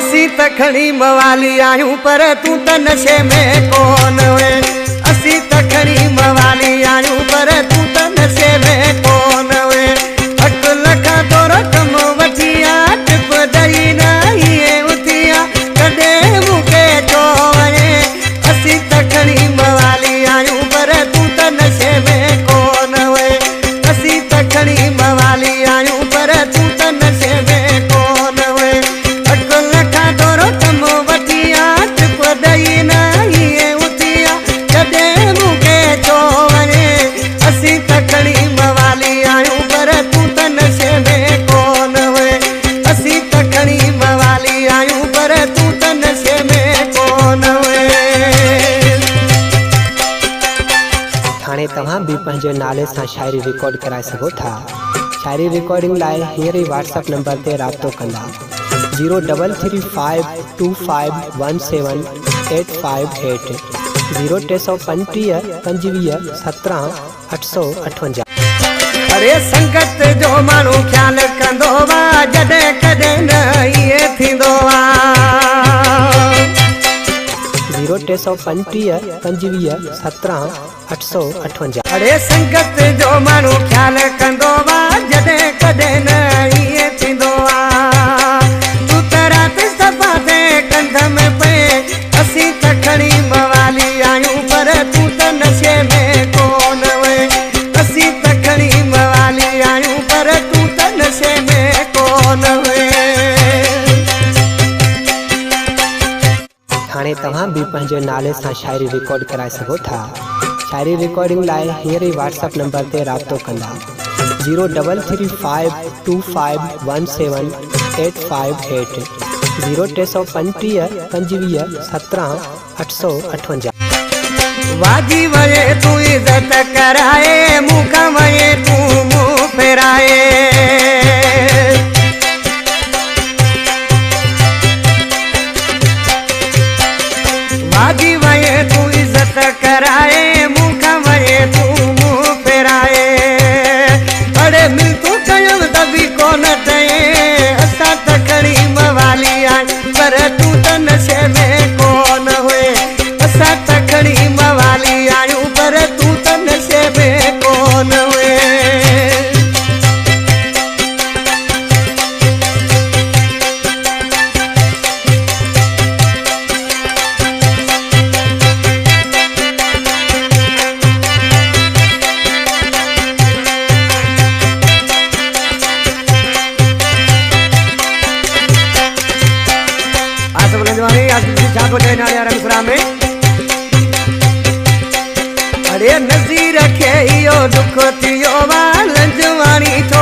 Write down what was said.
असी त खणी मवाली आयूं पर तू त नशे में कोन वे। असी त खणी मवाली आयूं पर तू त नशे में कोन वे। 8 लख तो रकम वठिया टिप दई नहीं उथिया कदे मुके चो वने। असी त खणी मवाली आयूं पर तू त नशे में कोन वे। असी त खणी मवाली आयूं पर तू त नशे में कोन वे। 8 लख तो रकम वठिया टिप दई नहीं उथिया कदे मुके चो वने। असी त खणी मवाली आयूं पर तू त नशे में कोन वे। असी त खणी मवाली आयूं पर तू त नशे में कोन वे। हाणे तव्हां भी पंहिंजे नाले सां शायरी रिकॉर्ड कराए सघो था। शायरी रिकॉर्डिंग लाइ हींअर ई व्हाट्सएप नंबर ते राब्तो कंदा 03352178558 0335 25 17 858। अरे संगत जो माण्हू ख्याल कंदो वा जॾहिं कॾहिं न इहे थींदो वा। 0335 25 17 858। अरे संगत जो माण्हू ख्याल कंदो वा जॾहिं कॾहिं न इहे थींदो वा। तू त राति सफ़ा ते कंध में पए असीं त खणी मवाली आयूं पर तू त नशे में कोन वे। असीं त खणी मवाली आयूं पर तू त नशे में कोन वे। हाणे तव्हां भी पंहिंजे नाले सां शायरी रिकॉर्ड कराए सघो था। शायरी रिकॉर्डिंग लाइ हींअर ई व्हाट्सएप नंबर ते राब्तो कंदा 03352178558 0335 25 17 858। वाजी वये तू इज्जत कराए मुखा वये तू मुँह फेराए। वाजी वये तू इज्जत कराए मुखा वये तू मुँह फेराए। अरे मिल तू कयम तभी कोन तये असां त खणी मवाली आई पर तू त नशे में कोन हुए। असां त खणी मवाली आयूं पर तू त नशे में कोन हुए। अरे नज़ीर खे इहो दुख थियो वा लंजवाणी छो